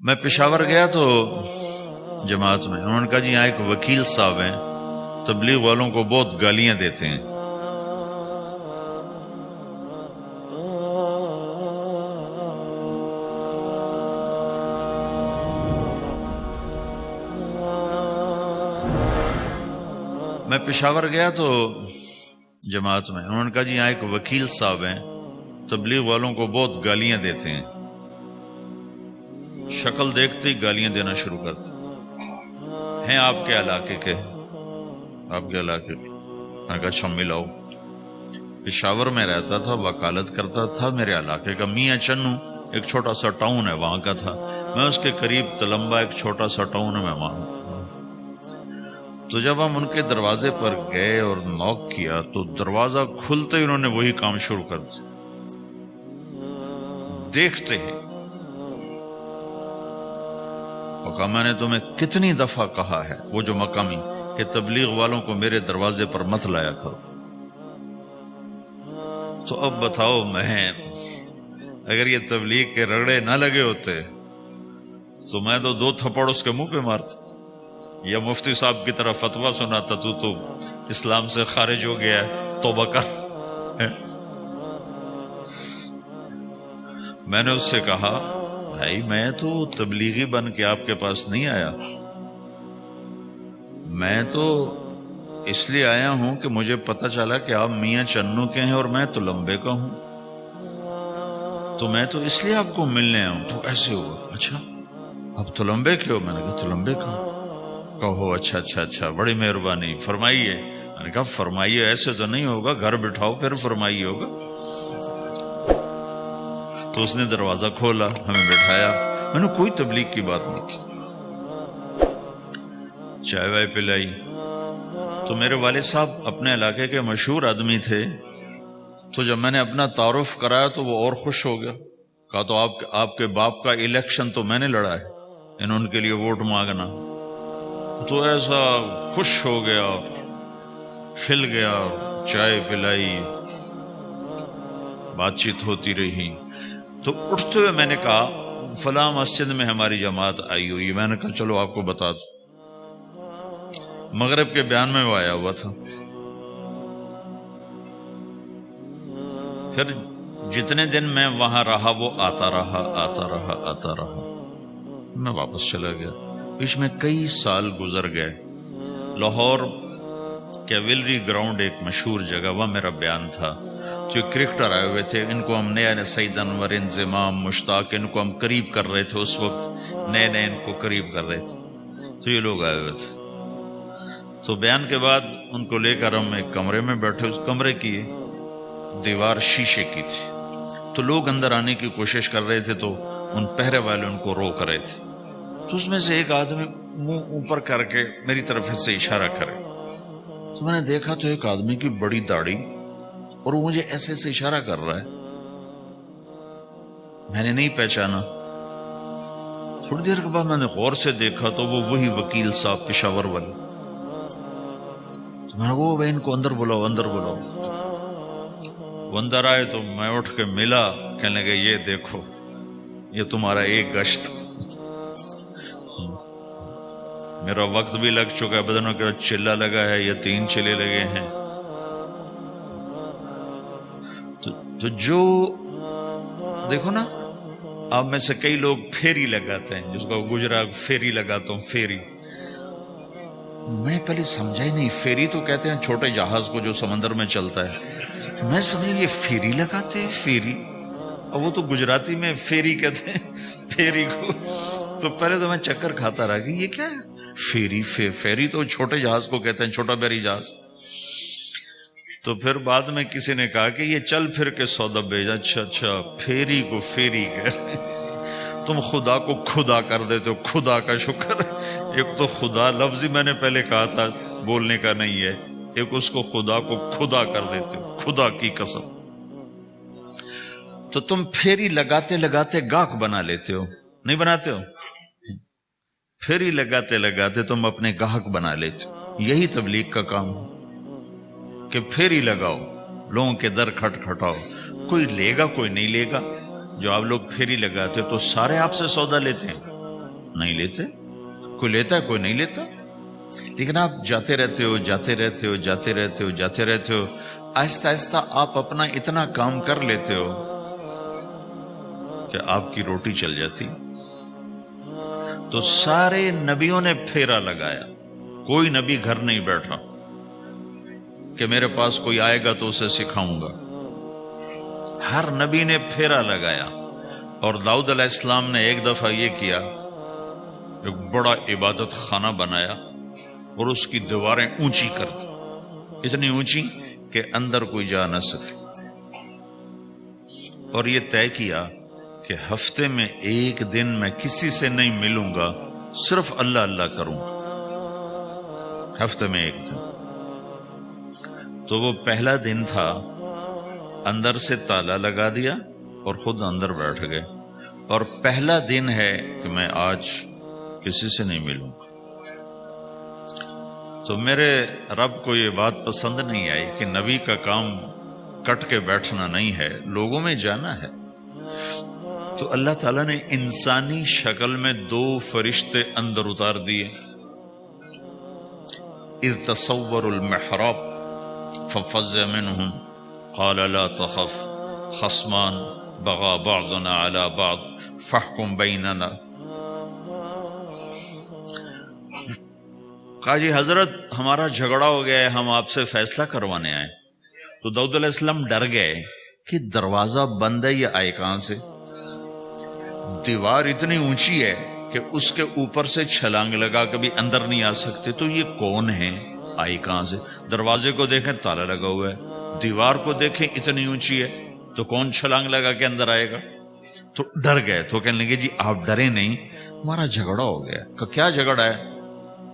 میں پشاور گیا تو جماعت میں انہوں نے کہا جی یہاں ایک وکیل صاحب ہیں، تبلیغ والوں کو بہت گالیاں دیتے ہیں۔ میں پشاور گیا تو جماعت میں انہوں نے کہا جی یہاں ایک وکیل صاحب ہیں، تبلیغ والوں کو بہت گالیاں دیتے ہیں۔ شکل دیکھتے ہی گالیاں دینا شروع کرتے ہیں۔ آپ کے علاقے کے؟ آپ کے علاقے کے؟ میں کہا اچھا ملاؤ۔ پشاور میں رہتا تھا، وکالت کرتا تھا، میرے علاقے کا میاں چنو ایک چھوٹا سا ٹاؤن ہے وہاں کا تھا، میں اس کے قریب تلمبا ایک چھوٹا سا ٹاؤن ہے میں وہاں۔ تو جب ہم ان کے دروازے پر گئے اور نوک کیا تو دروازہ کھلتے ہی انہوں نے وہی کام شروع کر دیا۔ دیکھتے ہی کہا میں نے تمہیں کتنی دفعہ کہا ہے، وہ جو مقامی، کہ تبلیغ والوں کو میرے دروازے پر مت لایا کرو۔ تو اب بتاؤ، میں اگر یہ تبلیغ کے رگڑے نہ لگے ہوتے تو میں تو 2 تھپڑ اس کے منہ پہ مارتا، یا مفتی صاحب کی طرف فتویٰ سناتا تو اسلام سے خارج ہو گیا ہے، توبہ کر۔ میں نے اس سے کہا بھائی میں تو تبلیغی بن کے آپ کے پاس نہیں آیا، میں تو اس لیے آیا ہوں کہ مجھے پتہ چلا کہ آپ میاں چنو کے ہیں اور میں تلمبے کا ہوں، تو میں تو اس لیے آپ کو ملنے آیا ہوں۔ تو ایسے ہوا، اچھا آپ تلمبے کے ہو؟ میں نے کہا تلمبے کا ہوں۔ کہو اچھا اچھا اچھا، بڑی مہربانی، فرمائیے۔ میں نے کہا فرمائیے ایسے تو نہیں ہوگا، گھر بٹھاؤ پھر فرمائیے ہوگا۔ تو اس نے دروازہ کھولا، ہمیں بٹھایا، میں نے کوئی تبلیغ کی بات نہیں کی، چائے وائے پلائی۔ تو میرے والد صاحب اپنے علاقے کے مشہور آدمی تھے، تو جب میں نے اپنا تعارف کرایا تو وہ اور خوش ہو گیا، کہا تو آپ کے باپ کا الیکشن تو میں نے لڑا ہے، انہوں کے لیے ووٹ مانگنا۔ تو ایسا خوش ہو گیا، کھل گیا، چائے پلائی، بات چیت ہوتی رہی۔ تو اٹھتے ہوئے میں نے کہا فلاں مسجد میں ہماری جماعت آئی ہوئی، میں نے کہا چلو آپ کو بتا دوں۔ مغرب کے بیان میں وہ آیا ہوا تھا۔ پھر جتنے دن میں وہاں رہا وہ آتا رہا آتا رہا آتا رہا، میں واپس چلا گیا۔ بیچ میں کئی سال گزر گئے۔ لاہور کیولری گراؤنڈ ایک مشہور جگہ، وہاں میرا بیان تھا۔ جو کرکٹر آئے ہوئے تھے، ان کو ہم نئے سعید انور، انضمام، مشتاق، ان کو ہم قریب کر رہے تھے، اس وقت نئے نئے ان کو قریب کر رہے تھے، تو یہ لوگ آئے ہوئے تھے۔ تو بیان کے بعد ان کو لے کر ہم ایک کمرے میں بیٹھے، اس کمرے کی دیوار شیشے کی تھی، تو لوگ اندر آنے کی کوشش کر رہے تھے، تو ان پہرے والے ان کو روک رہے تھے۔ تو اس میں سے ایک آدمی منہ اوپر کر کے میری طرف سے اشارہ کرے، تو میں نے دیکھا تو ایک آدمی کی بڑی داڑھی، اور وہ مجھے ایسے سے اشارہ کر رہا ہے، میں نے نہیں پہچانا۔ تھوڑی دیر کے بعد میں نے غور سے دیکھا تو وہ وہی وکیل صاحب پشاور والے۔ تو میں نے کہا ان کو اندر بلاؤ، اندر بلاؤ۔ وہ اندر آئے تو میں اٹھ کے ملا، کہنے لگے یہ دیکھو، یہ تمہارا ایک گشت، میرا وقت بھی لگ چکا ہے، بدنوں کا چلہ لگا ہے، یا 3 چلے لگے ہیں۔ تو جو دیکھو نا، آپ میں سے کئی لوگ پھیری لگاتے ہیں، جس کو گجرا پھیری لگاتا ہوں، پھیری۔ میں پہلے سمجھا ہی نہیں، پھیری تو کہتے ہیں چھوٹے جہاز کو جو سمندر میں چلتا ہے، میں سمجھا یہ پھیری لگاتے ہیں، پھیری، اور وہ تو گجراتی میں پھیری کہتے ہیں پھیری کو۔ تو پہلے تو میں چکر کھاتا رہا کہ یہ کیا ہے پھیری، پھیری تو چھوٹے جہاز کو کہتے ہیں، چھوٹا بحری جہاز۔ تو پھر بعد میں کسی نے کہا کہ یہ چل پھر کے سودا بھیجا، اچھا اچھا، پھیری کو پھیری کہہ رہے ہیں، تم خدا کو خدا کر دیتے ہو، خدا کا شکر۔ ایک تو خدا لفظ ہی میں نے پہلے کہا تھا بولنے کا نہیں ہے، ایک اس کو خدا کو خدا کر دیتے ہو، خدا کی قسم۔ تو تم پھیری لگاتے لگاتے گاہک بنا لیتے ہو، نہیں بناتے ہو؟ پھیری لگاتے لگاتے تم اپنے گاہک بنا لیتے ہو۔ یہی تبلیغ کا کام ہے کہ پھیری لگاؤ، لوگوں کے در کھٹکھٹاؤ، کوئی لے گا کوئی نہیں لے گا۔ جو آپ لوگ پھیری لگاتے تو سارے آپ سے سودا لیتے ہیں، نہیں لیتے. کوئی لیتا ہے, کوئی نہیں لیتا. لیکن آپ جاتے رہتے ہو, جاتے رہتے ہو, جاتے رہتے ہو, جاتے رہتے ہو. آہستہ آہستہ آپ اپنا اتنا کام کر لیتے ہو کہ آپ کی روٹی چل جاتی. تو سارے نبیوں نے پھیرا لگایا. کوئی نبی گھر نہیں بیٹھا کہ میرے پاس کوئی آئے گا تو اسے سکھاؤں گا. ہر نبی نے پھیرا لگایا. اور داؤد علیہ السلام نے ایک دفعہ یہ کیا, ایک بڑا عبادت خانہ بنایا اور اس کی دیواریں اونچی کر دی, اتنی اونچی کہ اندر کوئی جا نہ سکے. اور یہ طے کیا کہ ہفتے میں ایک دن میں کسی سے نہیں ملوں گا, صرف اللہ اللہ کروں گا. ہفتے میں ایک دن. تو وہ پہلا دن تھا, اندر سے تالا لگا دیا اور خود اندر بیٹھ گئے. اور پہلا دن ہے کہ میں آج کسی سے نہیں ملوں گا. تو میرے رب کو یہ بات پسند نہیں آئی کہ نبی کا کام کٹ کے بیٹھنا نہیں ہے, لوگوں میں جانا ہے. تو اللہ تعالیٰ نے انسانی شکل میں 2 فرشتے اندر اتار دیے. اذ تصور المحراب ففزع منهم قال لا تخف خصمان بغى بعضنا على بعض فاحكم بيننا. کہا جی حضرت ہمارا جھگڑا ہو گیا ہے, ہم آپ سے فیصلہ کروانے آئے. تو داؤد علیہ السلام ڈر گئے کہ دروازہ بند ہے, یہ آئے کہاں سے؟ دیوار اتنی اونچی ہے کہ اس کے اوپر سے چھلانگ لگا کبھی اندر نہیں آ سکتے. تو یہ کون ہے, آئی کہاں سے؟ دروازے کو دیکھیں تالا لگا ہوا ہے, دیوار کو دیکھیں اتنی اونچی ہے, تو کون چھلانگ لگا کے اندر آئے گا؟ تو ڈر گئے. تو کہنے لگے جی آپ ڈرے نہیں, ہمارا جھگڑا ہو گیا. کہ کیا جھگڑا ہے؟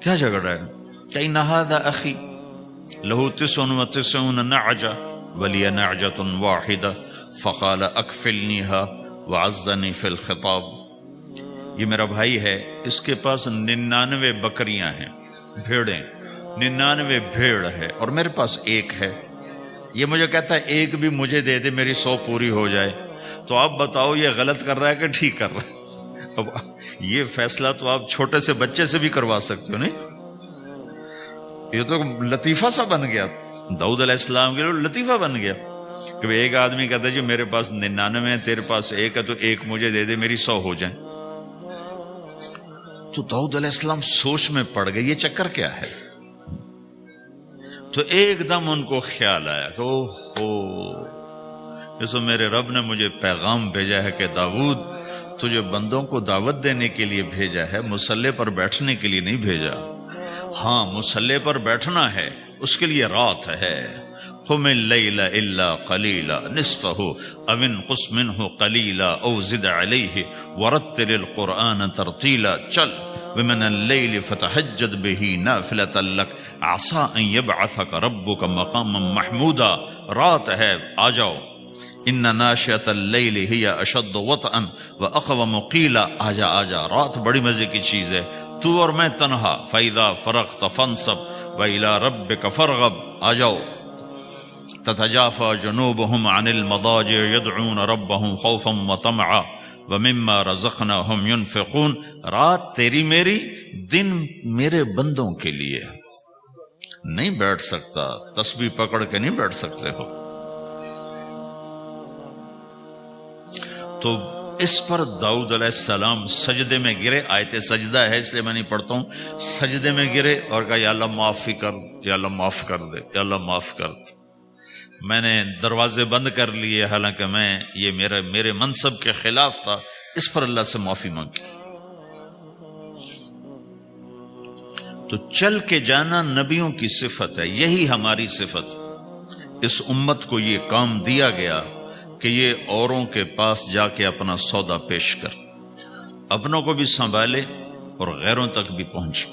کیا جھگڑا ہے؟ کہ ان ھذا اخی لہ 99 نعجہ ولی نعجۃ واحدہ فقال اکفلنیها وعزنی فی الخطاب. یہ میرا بھائی ہے, اس کے پاس 99 بکریاں ہیں, بھیڑیں, 99 بھیڑ ہے, اور میرے پاس ایک ہے. یہ مجھے کہتا ہے ایک بھی مجھے دے دے, میری 100 پوری ہو جائے. تو آپ بتاؤ یہ غلط کر رہا ہے کہ ٹھیک کر رہا ہے؟ اب یہ فیصلہ تو آپ چھوٹے سے بچے سے بھی کروا سکتے ہو, نہیں؟ یہ تو لطیفہ سا بن گیا, داؤد علیہ السلام کے لیے لطیفہ بن گیا کہ ایک آدمی کہتا ہے جو میرے پاس 99 ہے, تیرے پاس ایک ہے, تو ایک مجھے دے دے, میری 100 ہو جائیں. تو داؤد علیہ السلام سوچ میں پڑ گئے یہ چکر کیا ہے. تو ایک دم ان کو خیال آیا کہ اوہ, میرے رب نے مجھے پیغام بھیجا ہے کہ داؤد تجھے بندوں کو دعوت دینے کے لیے بھیجا ہے, مصلی پر بیٹھنے کے لیے نہیں بھیجا. ہاں مصلی پر بیٹھنا ہے, اس کے لیے رات ہے. قم اللیل الا قلیلا نصفہ او انقص منہ قلیلا او زد علیہ ورتل القرآن ترتیلا. چل ومن اللیل فتہجد بہ نافلۃ لک عسیٰ ان یبعثک ربک مقاما محمودا. رات ہے, آ جاؤ. ان ناشئۃ اللیل ہی اشد وطئا واقوم قیلا. آجا آجا, رات بڑی مزے کی چیز ہے, تو اور میں تنہا. فاذا فرغت فانصب والى ربک فارغب. آ جاؤ. تتجافى جنوبهم عن المضاجع يدعون ربهم خوفا وطمعا ومما رزقناهم ينفقون. رات تیری میری, دن میرے بندوں کے لیے. نہیں بیٹھ سکتا, تسبیح پکڑ کے نہیں بیٹھ سکتے ہو. تو اس پر داؤد علیہ السلام سجدے میں گرے. آیت سجدہ ہے اس لیے میں نہیں پڑھتا ہوں. سجدے میں گرے اور کہا یا اللہ معاف کر, یا اللہ معاف کر دے, یا اللہ معاف کر دے. میں نے دروازے بند کر لیے, حالانکہ میں یہ میرے منصب کے خلاف تھا, اس پر اللہ سے معافی مانگی. تو چل کے جانا نبیوں کی صفت ہے, یہی ہماری صفت. اس امت کو یہ کام دیا گیا کہ یہ اوروں کے پاس جا کے اپنا سودا پیش کر, اپنوں کو بھی سنبھالے اور غیروں تک بھی پہنچے.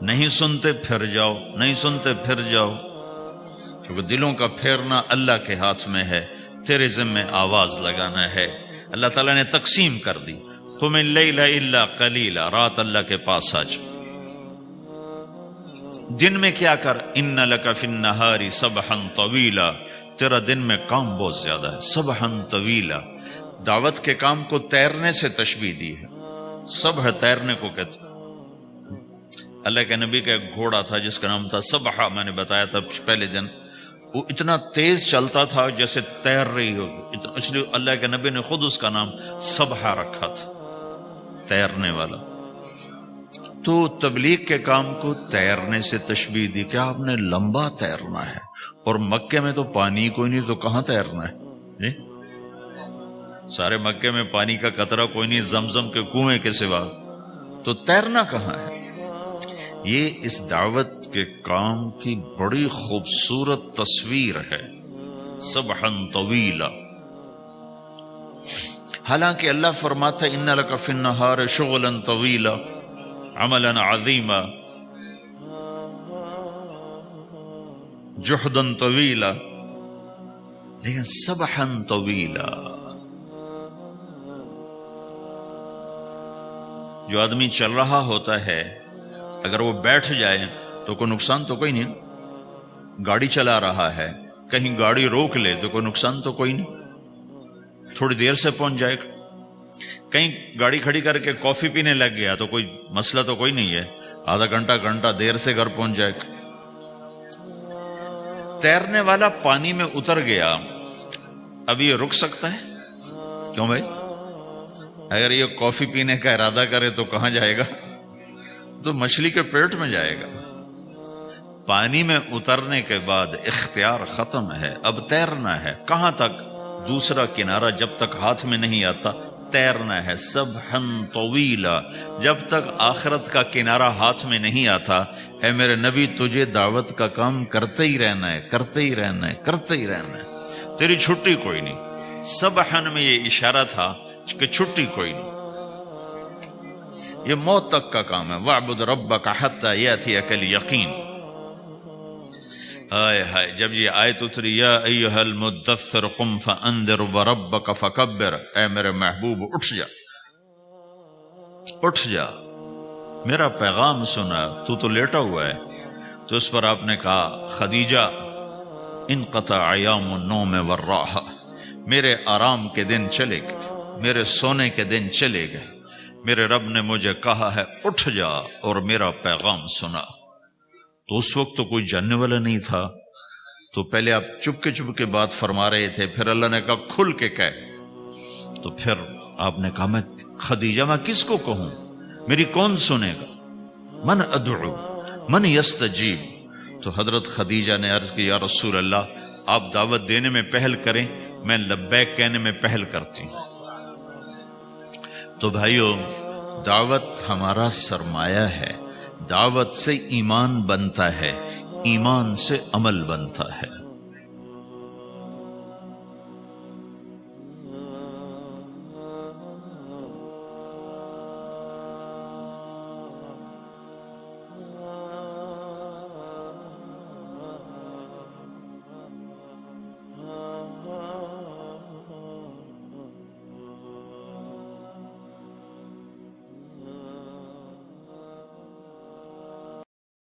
نہیں سنتے پھر جاؤ, نہیں سنتے پھر جاؤ, کیونکہ دلوں کا پھیرنا اللہ کے ہاتھ میں ہے. تیرے ذمہ آواز لگانا ہے. اللہ تعالیٰ نے تقسیم کر دی. قم اللیل الا قلیلا, رات اللہ کے پاس آ جا. دن میں کیا کر, ان لک فی النہار سبحا طویلا, تیرا دن میں کام بہت زیادہ ہے. سبحا طویلا, دعوت کے کام کو تیرنے سے تشبیہ دی ہے. سبح تیرنے کو کہتے. اللہ کے نبی کا ایک گھوڑا تھا جس کا نام تھا سبحہ، میں نے بتایا تھا پہلے دن. وہ اتنا تیز چلتا تھا جیسے تیر رہی ہو، اس لیے اللہ کے نبی نے خود اس کا نام سبحہ رکھا تھا، تیرنے والا. تو تبلیغ کے کام کو تیرنے سے تشبیہ دی کہ آپ نے لمبا تیرنا ہے، اور مکے میں تو پانی کوئی نہیں، تو کہاں تیرنا ہے جی؟ سارے مکے میں پانی کا قطرہ کوئی نہیں زمزم کے کنویں کے سوا، تو تیرنا کہاں ہے؟ یہ اس دعوت کے کام کی بڑی خوبصورت تصویر ہے، سبحا طویلا. حالانکہ اللہ فرماتا ہے ان لک فی النہار شغلا طویلا عملا عظیما جہدا طویلا، لیکن سبحا طویلا. جو آدمی چل رہا ہوتا ہے اگر وہ بیٹھ جائے تو کوئی نقصان تو کوئی نہیں. گاڑی چلا رہا ہے، کہیں گاڑی روک لے تو کوئی نقصان تو کوئی نہیں، تھوڑی دیر سے پہنچ جائے گا. کہیں گاڑی کھڑی کر کے کافی پینے لگ گیا تو کوئی مسئلہ تو کوئی نہیں ہے، آدھا گھنٹہ دیر سے گھر پہنچ جائے گا. تیرنے والا پانی میں اتر گیا، اب یہ رک سکتا ہے؟ کیوں بھائی؟ اگر یہ کافی پینے کا ارادہ کرے تو کہاں جائے گا؟ تو مچھلی کے پیٹ میں جائے گا. پانی میں اترنے کے بعد اختیار ختم ہے، اب تیرنا ہے. کہاں تک؟ دوسرا کنارہ جب تک ہاتھ میں نہیں آتا تیرنا ہے، سبحا طویلا. جب تک آخرت کا کنارہ ہاتھ میں نہیں آتا، اے میرے نبی تجھے دعوت کا کام کرتے ہی رہنا ہے، کرتے ہی رہنا ہے، کرتے ہی رہنا ہے، تیری چھٹی کوئی نہیں. سبحا میں یہ اشارہ تھا کہ چھٹی کوئی نہیں، یہ موت تک کا کام ہے. وَاعْبُدْ رَبَّكَ حَتَّى يَأْتِيَكَ الْيَقِينُ. ہائے ہائے، جب یہ آیت اتری یا ایھا المدثر قم فانذر وربک فکبر، اے میرے محبوب اٹھ جا، اٹھ جا، میرا پیغام سنا. تو لیٹا ہوا ہے. تو اس پر آپ نے کہا خدیجہ انقطع ایام النوم والراحہ، میرے آرام کے دن چلے گئے، میرے سونے کے دن چلے گئے. میرے رب نے مجھے کہا ہے اٹھ جا اور میرا پیغام سنا. تو اس وقت تو کوئی جاننے والا نہیں تھا، تو پہلے آپ چپ کے بات فرما رہے تھے، پھر اللہ نے کہا کھل کے کہہ. تو پھر آپ نے کہا میں خدیجہ میں کس کو کہوں، میری کون سنے گا؟ من ادعو من یستجیب. تو حضرت خدیجہ نے عرض کی یا رسول اللہ آپ دعوت دینے میں پہل کریں، میں لبیک کہنے میں پہل کرتی ہوں. تو بھائیو، دعوت ہمارا سرمایہ ہے. دعوت سے ایمان بنتا ہے، ایمان سے عمل بنتا ہے.